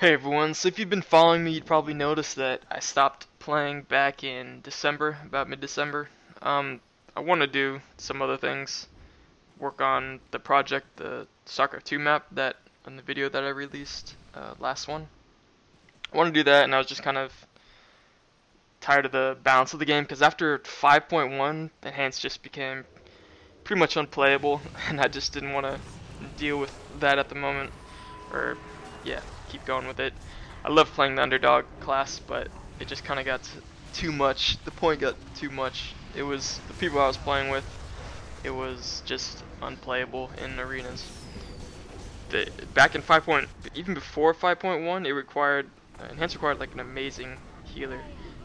Hey everyone, so if you've been following me, you'd probably notice that I stopped playing back in December, about mid-December. I want to do some other things, work on the project, the StarCraft 2 map that in the video that I released, last one. I want to do that, and I was just kind of tired of the balance of the game, because after 5.1, Enhanced just became pretty much unplayable, and I just didn't want to deal with that at the moment, or yeah, keep going with it. I love playing the underdog class, but it just kind of got too much. The point got too much. It was the people I was playing with. It was just unplayable in arenas. Back in 5. Even before 5.1, it required Enhance required like an amazing healer,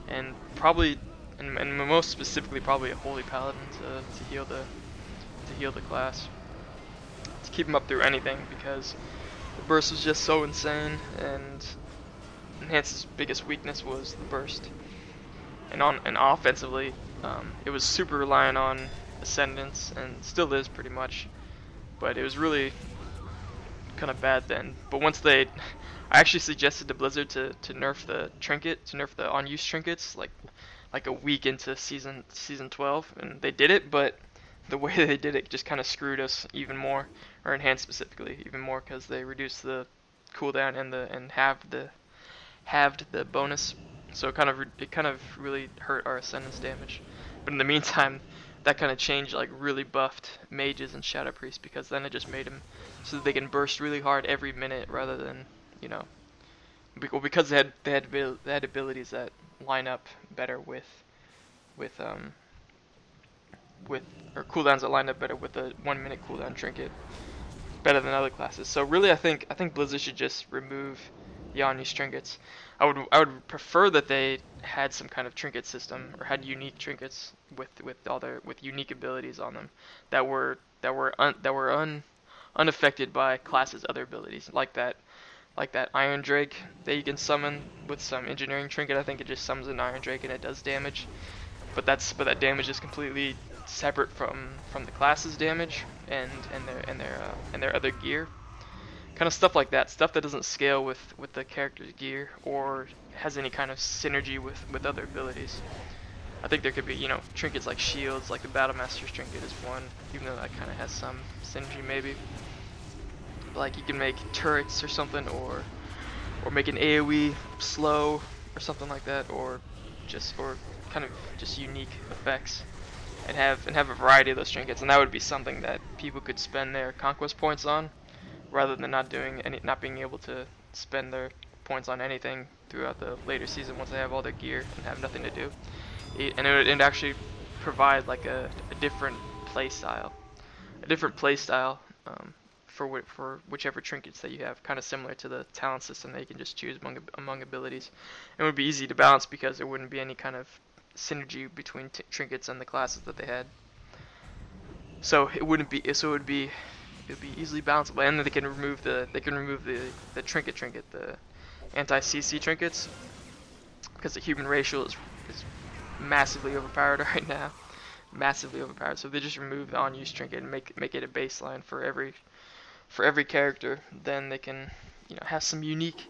and probably, and most specifically, probably a holy paladin to heal the class, to keep him up through anything, because the burst was just so insane, and Enhance's biggest weakness was the burst. And offensively, it was super reliant on Ascendance, and still is pretty much. But it was really kind of bad then. But once I actually suggested to Blizzard to nerf the trinket, to nerf the on-use trinkets, like a week into season 12, and they did it, but the way they did it just kind of screwed us even more, or Enhanced specifically even more, because they reduced the cooldown and halved the bonus, so it kind of really hurt our Ascendance damage. But in the meantime, that kind of changed, like really buffed mages and shadow priests, because then it just made them so that they can burst really hard every minute, rather than, because they had abilities that line up better with or cooldowns that line up better with a 1 minute cooldown trinket, better than other classes. So really, I think Blizzard should just remove the on-use trinkets. I would prefer that they had some kind of trinket system, or had unique trinkets with unique abilities on them that were unaffected by classes' other abilities, like that Iron Drake that you can summon with some engineering trinket. I think it just summons an Iron Drake and it does damage, but that damage is completely separate from the class's damage and their other gear. Kind of stuff like that, stuff that doesn't scale with the character's gear or has any kind of synergy with other abilities. I think there could be, trinkets like shields, like the Battlemaster's trinket is one, even though that kind of has some synergy maybe. Like you can make turrets or something, or make an AoE slow or something like that, or kind of just unique effects, and have a variety of those trinkets, and that would be something that people could spend their conquest points on, rather than not being able to spend their points on anything throughout the later season once they have all their gear and have nothing to do. And it would actually provide like a different play style, for whichever trinkets that you have, kind of similar to the talent system that you can just choose among abilities. It would be easy to balance because there wouldn't be any kind of synergy between trinkets and the classes that they had. So it would be easily balanceable, and then they can remove the trinket, the anti-CC trinkets, because the human racial is massively overpowered right now, massively overpowered. So if they just remove the on-use trinket and make it a baseline for every character, then they can have some unique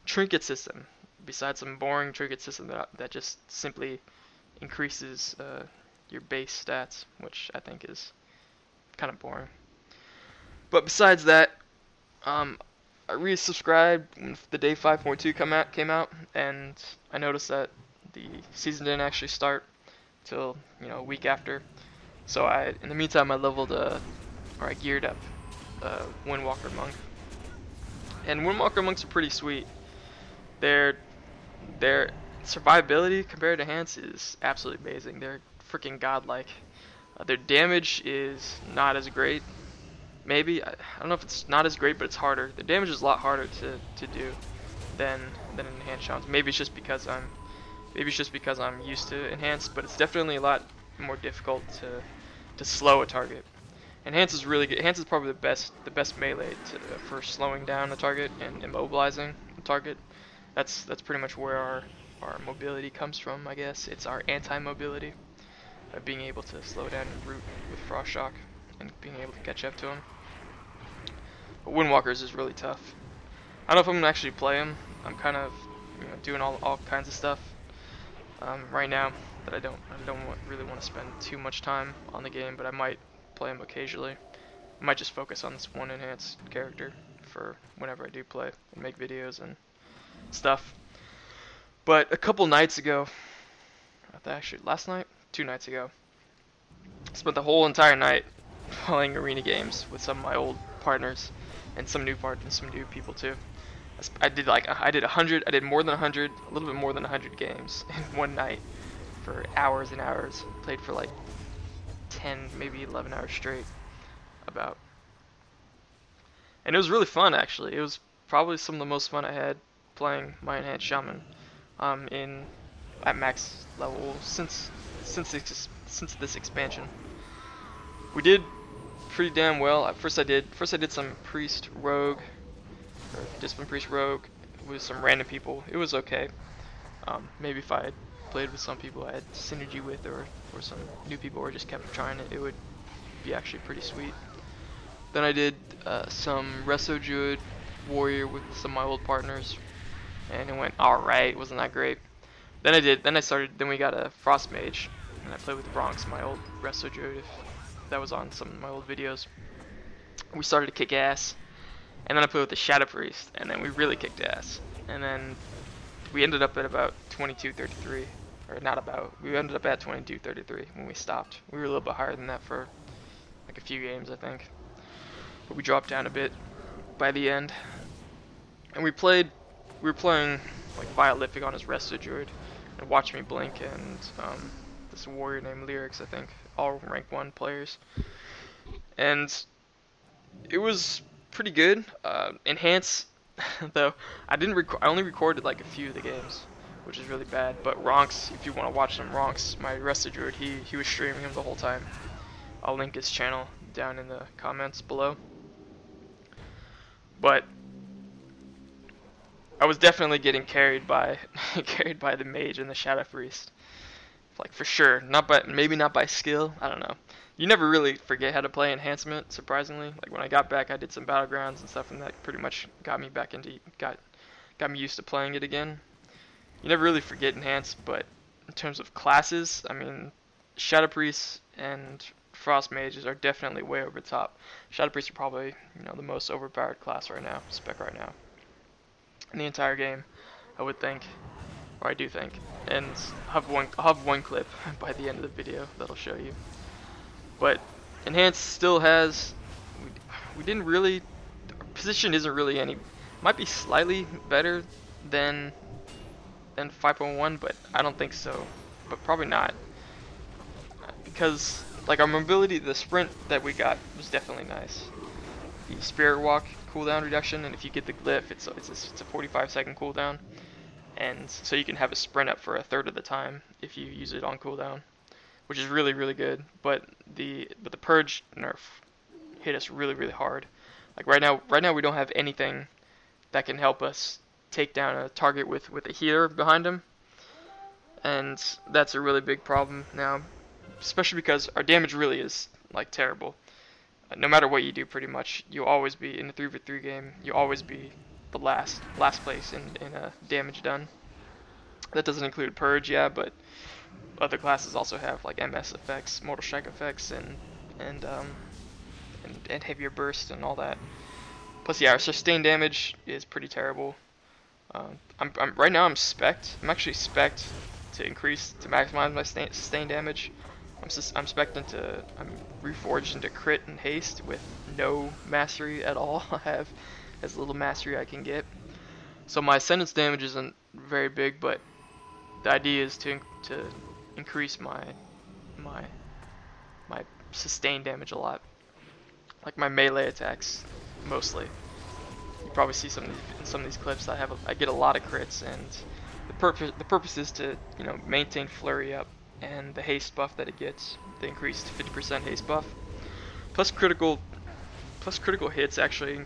trinket system besides some boring trinket system that just simply increases your base stats, which I think is kind of boring. But besides that, I resubscribed when the day 5.2 came out, and I noticed that the season didn't actually start till a week after. So in the meantime, I geared up Windwalker Monk, and Windwalker Monks are pretty sweet. Their survivability compared to Hans is absolutely amazing. They're freaking godlike. Their damage is not as great. Maybe I don't know if it's not as great, but it's harder. The damage is a lot harder to do than Enhanced Shamans. Maybe it's just because I'm used to Enhanced, but it's definitely a lot more difficult to slow a target. Enhanced is really good. Enhanced is probably the best melee for slowing down a target and immobilizing a target. That's pretty much where our mobility comes from, I guess. It's our anti-mobility, being able to slow down and root with Frost Shock and being able to catch up to him. But Windwalkers is really tough. I don't know if I'm gonna actually play him I'm kind of doing all kinds of stuff right now that I don't really want to spend too much time on the game, but I might play them occasionally. I might just focus on this one enhanced character for whenever I do play and make videos and stuff. But a couple nights ago, actually last night, 2 nights ago, I spent the whole entire night playing arena games with some of my old partners and some new people too. I did more than 100, a little bit more than 100 games in one night for hours and hours. Played for like 10, maybe 11 hours straight about. And it was really fun actually. It was probably some of the most fun I had playing my enhanced Shaman at max level since this expansion. We did pretty damn well. At first I did some priest rogue or discipline priest rogue with some random people. It was okay. Maybe if I had played with some people I had synergy with or some new people or just kept trying it, it would be actually pretty sweet. Then I did some Resto Druid warrior with some of my old partners, and it went alright. Wasn't that great? Then we got a Frost Mage, and I played with Bronx, my old Resto Druid, if that was on some of my old videos. We started to kick ass, and then I played with the Shadow Priest, and then we really kicked ass. And then we ended up at about 22-33, or not about, we ended up at 22-33 when we stopped. We were a little bit higher than that for like a few games, I think. But we dropped down a bit by the end. And we were playing like Biolithic on his Resto Druid, and Watch Me Blink and this warrior named Lyrics, I think, all rank 1 players. And it was pretty good. Enhance, though, I only recorded like a few of the games, which is really bad. But Ronks, if you want to watch some Ronks, my Resto Druid, he was streaming him the whole time. I'll link his channel down in the comments below. But I was definitely getting carried by the Mage and the Shadow Priest, like for sure. Maybe not by skill. I don't know. You never really forget how to play Enhancement, surprisingly. Like when I got back, I did some battlegrounds and stuff, and that pretty much got me back into got me used to playing it again. You never really forget Enhance, but in terms of classes, I mean, Shadow Priests and Frost Mages are definitely way over the top. Shadow Priests are probably the most overpowered class right now, spec right now, in the entire game, I would think, or I do think. And I'll have one clip by the end of the video that'll show you. But Enhance still has, we didn't really, our position isn't really any, might be slightly better than 5.1, but I don't think so. But probably not, because like our mobility, the sprint that we got was definitely nice. The Spirit Walk cooldown reduction, and if you get the glyph, it's a 45-second cooldown, and so you can have a sprint up for a third of the time if you use it on cooldown, which is really good. But the purge nerf hit us really hard. Like right now we don't have anything that can help us take down a target with a healer behind him, and that's a really big problem now, especially because our damage really is like terrible. No matter what you do, pretty much, you'll always be in a 3v3 game. You'll always be the last place in damage done. That doesn't include purge, yeah, but other classes also have like MS effects, mortal strike effects, and heavier burst and all that. Plus, yeah, our sustained damage is pretty terrible. Right now I'm actually spec'd to maximize my sustained damage. I'm reforged into crit and haste with no mastery at all. I have as little mastery I can get. So my ascendance damage isn't very big, but the idea is to increase my sustained damage a lot. Like my melee attacks mostly. You probably see in some of these clips I get a lot of crits, and the purpose is to maintain flurry up and the haste buff that it gets, the increased 50% haste buff, plus critical hits actually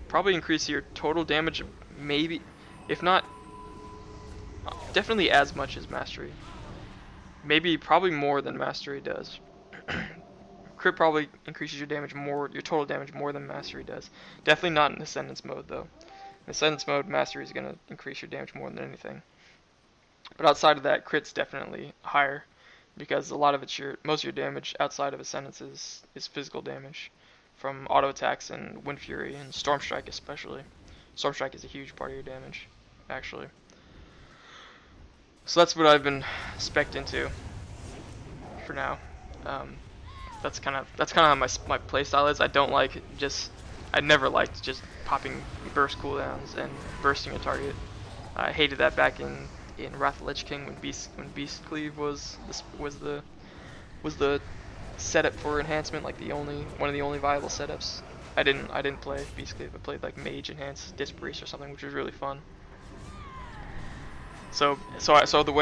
probably increase your total damage, maybe, if not, definitely as much as mastery, probably more than mastery does. Crit probably increases your total damage more than mastery does. Definitely not in ascendance mode though. In Ascendance mode, Mastery is going to increase your damage more than anything. But outside of that, crit's definitely higher, because a lot of it's most of your damage outside of Ascendance is physical damage from auto attacks and Wind Fury and Storm Strike especially. Storm Strike is a huge part of your damage, actually. So that's what I've been spec'd into for now. That's kind of how my playstyle is. I never liked just popping burst cooldowns and bursting a target. I hated that back in Wrath of the Lich King when Beast Cleave was the setup for enhancement, like one of the only viable setups. I didn't play Beast Cleave. I played like Mage Enhance Disc Priest or something, which was really fun. So the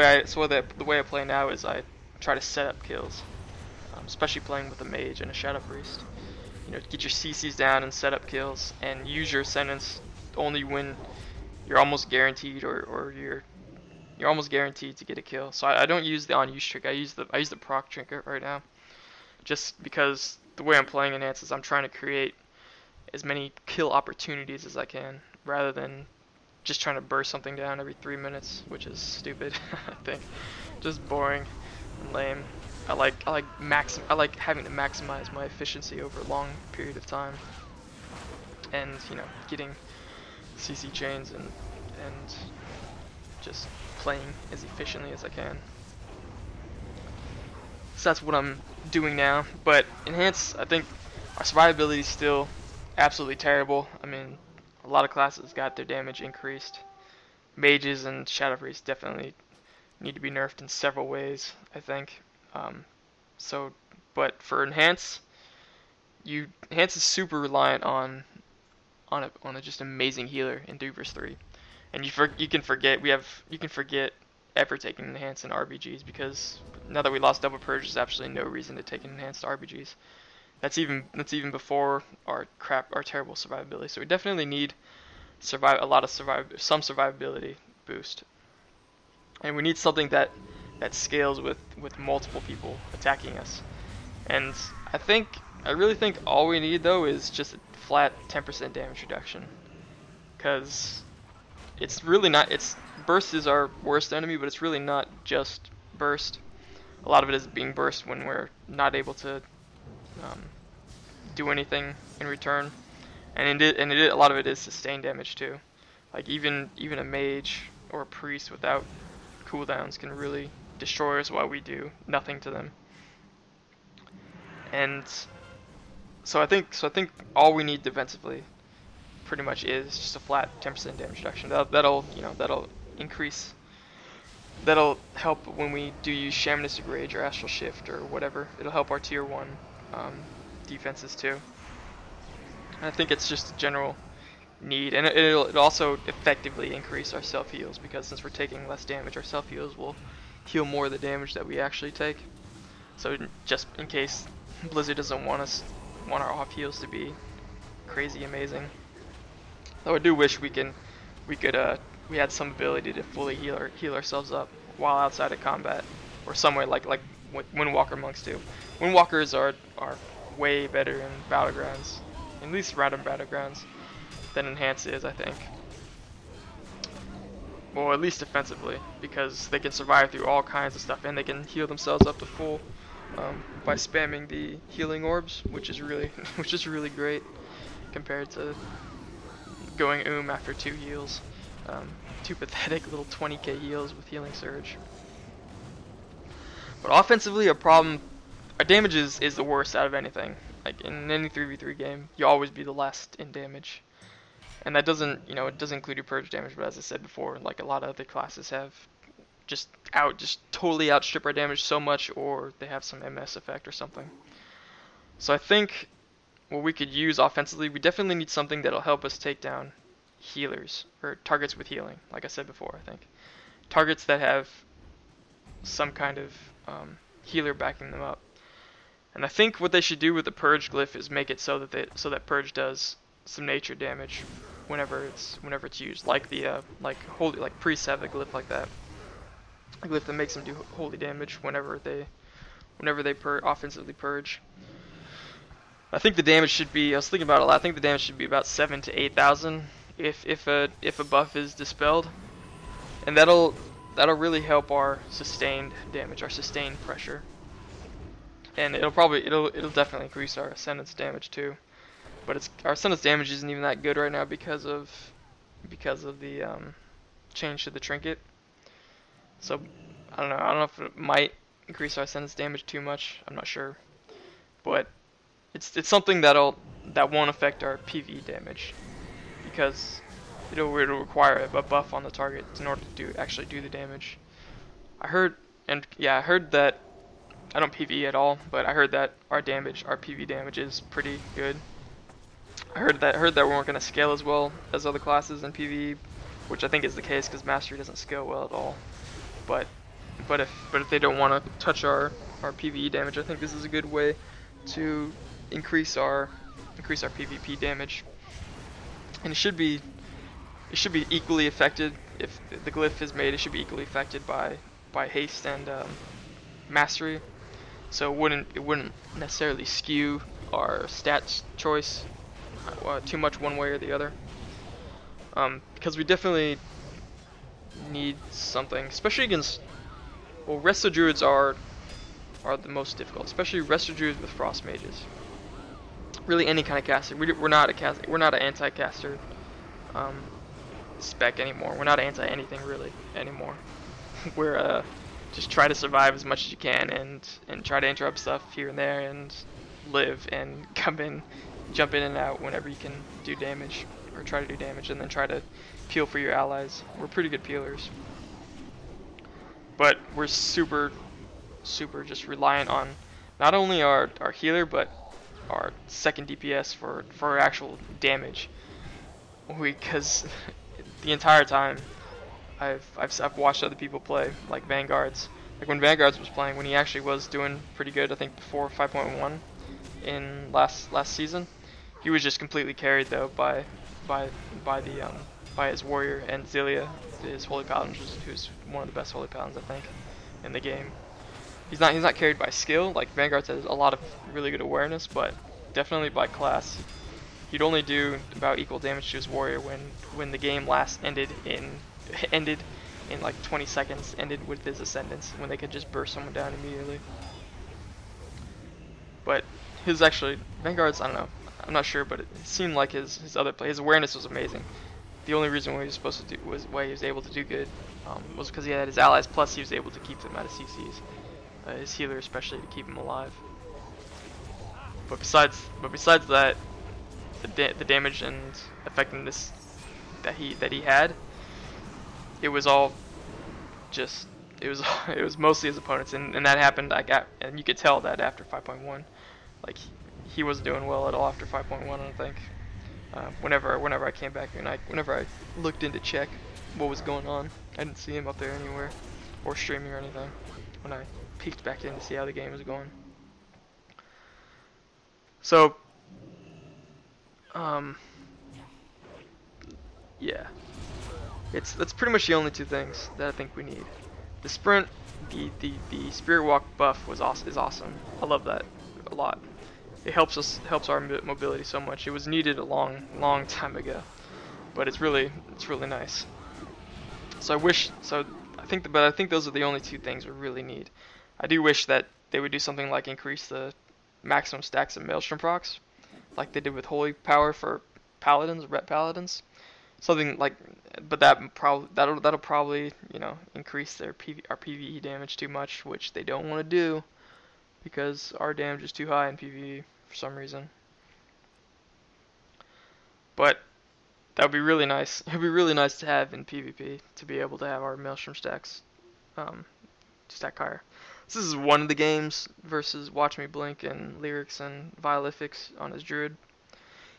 way I play now is I try to set up kills, especially playing with a Mage and a Shadow Priest. You know, get your CCs down and set up kills, and use your Ascendance only when you're almost guaranteed or you're almost guaranteed to get a kill. So I don't use the on-use trick. I use the proc trinket right now, just because the way I'm playing Enhance is I'm trying to create as many kill opportunities as I can, rather than just trying to burst something down every 3 minutes, which is stupid. I think just boring and lame. I like having to maximize my efficiency over a long period of time, and you know, getting CC chains and just playing as efficiently as I can. So that's what I'm doing now. But Enhance, I think our survivability is still absolutely terrible. I mean, a lot of classes got their damage increased. Mages and Shadow Priests definitely need to be nerfed in several ways, I think. But for Enhance, Enhance is super reliant on a just amazing healer in 3 vs 3, and you can forget ever taking Enhance in RBGs, because now that we lost Double Purge, there's absolutely no reason to take an Enhanced RBGs. That's even before our terrible survivability. So we definitely need some survivability boost, and we need something that scales with multiple people attacking us. And I really think all we need though is just a flat 10% damage reduction, because it's really not. Burst is our worst enemy, but it's really not just burst. A lot of it is being burst when we're not able to do anything in return, and a lot of it is sustained damage too. Like even a Mage or a Priest without cooldowns can really destroy us while we do nothing to them. And so I think all we need defensively pretty much is just a flat 10% damage reduction. That'll increase. That'll help when we do use Shamanistic Rage or Astral Shift or whatever. It'll help our tier 1 defenses too. And I think it's just a general need, and it'll also effectively increase our self heals, because since we're taking less damage, our self heals will heal more of the damage that we actually take. So just in case Blizzard doesn't want our off heals to be crazy amazing. Though I do wish we had some ability to fully heal ourselves up while outside of combat, or somewhere like Windwalker monks do. Windwalkers are way better in battlegrounds, at least random battlegrounds, than Enhance is, I think. Well, at least defensively, because they can survive through all kinds of stuff, and they can heal themselves up to full by spamming the healing orbs, which is really great compared to going after 2 heals. 2 pathetic little 20k heals with Healing Surge. But offensively, our damage is the worst out of anything. Like in any 3v3 game, you always be the last in damage. And that doesn't include your purge damage, but as I said before, like a lot of other classes have just totally outstrip our damage so much, or they have some MS effect or something. So I think what we could use offensively, we definitely need something that'll help us take down healers, or targets with healing, like I said before. I think targets that have some kind of healer backing them up. And I think what they should do with the purge glyph is make it so that purge does some nature damage whenever it's used, like the priests have a glyph like that, a glyph that makes them do holy damage whenever they offensively purge. I think the damage should be, I was thinking about it a lot, I think the damage should be about 7,000 to 8,000 if a buff is dispelled, and that'll really help our sustained damage, our sustained pressure, and it'll definitely increase our ascendance damage too. But our ascendance damage isn't even that good right now because of the change to the trinket. So I don't know if it might increase our ascendance damage too much. I'm not sure, but it's something that won't affect our PvE damage, because it'll require a buff on the target in order to actually do the damage. I heard that I don't PvE at all, but I heard that our PvE damage is pretty good. I heard that we weren't gonna scale as well as other classes in PvE, which I think is the case because Mastery doesn't scale well at all. But if they don't want to touch our PvE damage, I think this is a good way to increase our PvP damage. And it should be equally affected if the glyph is made. It should be equally affected by haste and mastery. So it wouldn't necessarily skew our stats choice too much one way or the other. Because we definitely need something, especially against, well, Resto Druids are the most difficult, especially Resto Druids with Frost Mages. Really, any kind of caster. We're not an anti-caster spec anymore. We're not anti anything really anymore. We're just try to survive as much as you can and try to interrupt stuff here and there and live and jump in and out whenever you can do damage or try to do damage, and then try to peel for your allies. We're pretty good peelers, but we're super just reliant on not only our healer but our second DPS for our actual damage. Because the entire time I've watched other people play, like Vanguards. Like when Vanguards was playing, when he actually was doing pretty good, I think before 5.1 in last season, he was just completely carried though by his warrior and Zelia, his holy paladin, who's one of the best holy paladins I think in the game. He's not carried by skill. Like Vanguard has a lot of really good awareness, but definitely by class. He'd only do about equal damage to his warrior when the game last ended in like 20 seconds, ended with his ascendance, when they could just burst someone down immediately. But Vanguard's, I don't know, I'm not sure, but it seemed like his awareness was amazing. The only reason why he was able to do good was because he had his allies, plus he was able to keep them out of CCs. His healer especially, to keep him alive. But besides that, the damage and effectiveness that he had, it was all just it was mostly his opponents, and that happened. And you could tell that after 5.1, like he wasn't doing well at all after 5.1. I don't think. Whenever I came back and whenever I looked in to check what was going on, I didn't see him up there anywhere or streaming or anything. When I peeked back in to see how the game was going. So, yeah, that's pretty much the only two things that I think we need. The sprint, the Spirit Walk buff is awesome. I love that a lot. It helps our mobility so much. It was needed a long time ago, but it's really nice. So I think those are the only two things we really need. I do wish that they would do something like increase the maximum stacks of Maelstrom procs, like they did with Holy Power for Paladins, Ret Paladins. Something like, but that'll probably increase our PvE damage too much, which they don't want to do, because our damage is too high in PvE for some reason. But that would be really nice. It would be really nice to have in PvP, to be able to have our Maelstrom stacks stack higher. This is one of the games versus Watch Me Blink and Lyrics and Violifix on his Druid.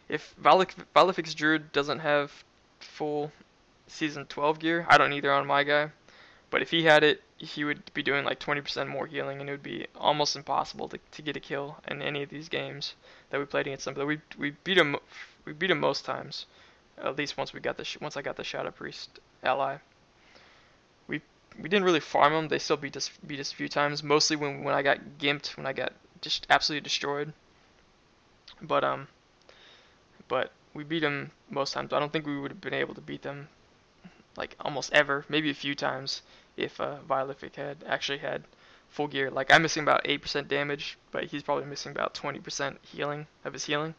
If Violifix Druid doesn't have full Season 12 gear, I don't either on my guy, but if he had it, he would be doing like 20% more healing, and it would be almost impossible to get a kill in any of these games that we played against him. But we beat him most times, at least once I got the Shadow Priest ally. We didn't really farm them. They still beat us a few times, mostly when I got gimped, when I got just absolutely destroyed. But We beat them most times. I don't think we would have been able to beat them like almost ever. Maybe a few times if Violific had actually had full gear. Like I'm missing about 8% damage, but he's probably missing about 20% healing of his healing.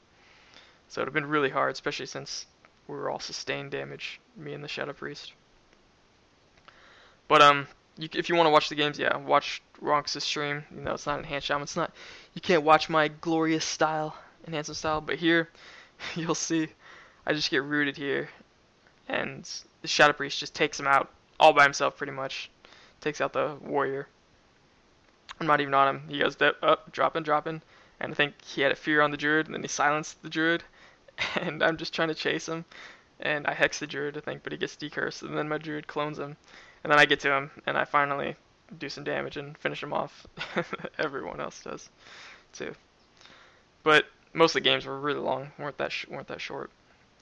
So it would have been really hard, especially since we were all sustained damage, me and the Shadow Priest. But if you want to watch the games, yeah, watch Ronks' stream. You know, it's not enhanced Shaman. It's not. You can't watch my glorious style, enhancement style. But here, you'll see, I just get rooted here, and the Shadow Priest just takes him out all by himself, pretty much. Takes out the warrior. I'm not even on him. He goes up, dropping, and I think he had a fear on the druid, and then he silenced the druid, and I'm just trying to chase him, and I hex the druid, I think, but he gets decursed, and then my druid clones him, and then I get to him, and I finally do some damage and finish him off. Everyone else does, too. But most of the games were really long, weren't that short.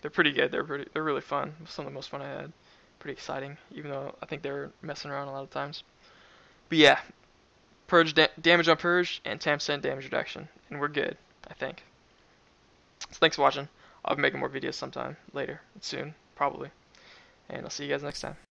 They're pretty good. They're really fun. Some of the most fun I had. Pretty exciting, even though I think they were messing around a lot of times. But yeah, purge damage on purge and 10% damage reduction, and we're good, I think. So thanks for watching. I'll be making more videos sometime later, soon, probably. And I'll see you guys next time.